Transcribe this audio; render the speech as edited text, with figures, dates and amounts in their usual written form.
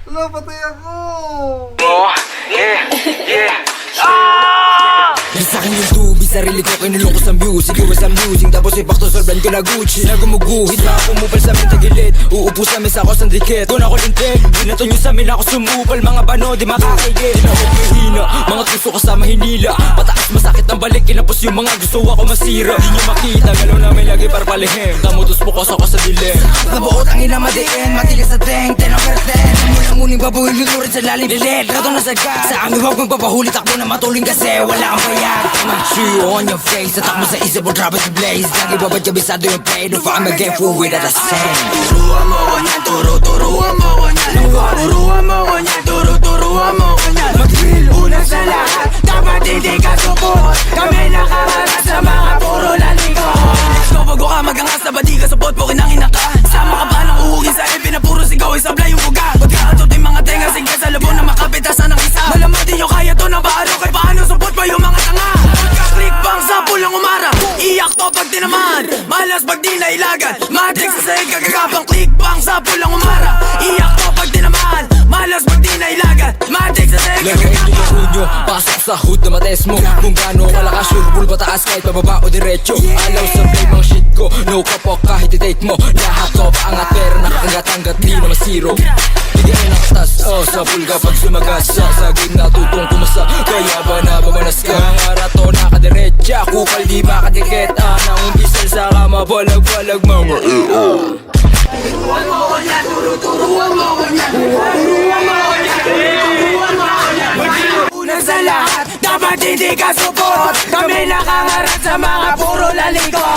Wala, patay ako! Oh, yeah. Sa akin yung tubig, sarili ko kinulong ko sa music. Iwas ang music, tapos ay bakto solbran ko na Gucci. Na gumuguhit, mga pumupal sa amin tagilid. Uupo sa mesa ko sa dikit. Kung ako lintig, binato nyo sa amin ako sumupal. Mga bano, di makakigit. Tinawag mahina, mga tuso ko sa mahinila. Pataas masakit ang balik, kinapos yung mga gusto ako masira. Di nyo makita, galaw namin lagi para palihim. Tamutos po ko sa dilim. Nabuot ang ina madiin, matigas sa teng, tenang perten. Muling babuhin yung lurid sa lalim lilit. Rato na sagad, sa amin huwag magpapahuli. Takbo na matuling kasi wala kang bayad. Mag-chew on your face, at takmo sa isip mo drop it blaze. Lagi babad kabisado yung pain, if I'm again full with at the same. Turuan mo ko niyan, turuan mo ko niyan. Turuan mo ko niyan, turuan mo ko niyan. Mag-drill, unang sa lahat, dapat hindi ka support. Kami nakaharap sa mga puro lalikot. Bago ka magangas na badi ka support po kinangina ka. Sama ka ba ng uhugin sa ipin na puro sigaw ay sablay yung buga. Pagkakatot yung mga tenga, sige sa labo na makapitasan ng isa. Malaman din nyo kaya to na paano kay paano support pa yung mga tanga. Pagka-click bang sa pulang umara, iyak to pag tinaman, malas pag di nailagan. Matrix sa sahig kagagapang click bang sa pulang umara, iyak to pag tinaman, malas pag di nailagan. Matrix sa sahig lagayin nyo yung unyo, pasok sa hood na mates mo. Kung gano'n kalakas surbul pataas kahit pababa o diretso. Alaw sa play mga shit ko, no kapok kahit i-date mo. Lahat to paangat pero nakakangat-angat di naman zero. Bigyan ng katas, sa pool kapag sumagas. Sa saging natutong kumasa, kaya ba nababanas ka? Marato nakadiretsa, kupal di makadikit. Nang umbisal sa kama, balag-balag mga turuan mo ko niyan, turuan mo ko niyan. Turuan mo ko niyan, turuan mo ko niyan. Unang sa lahat, dapat hindi ka support. Kami nakaharap sa mga puro lalikot.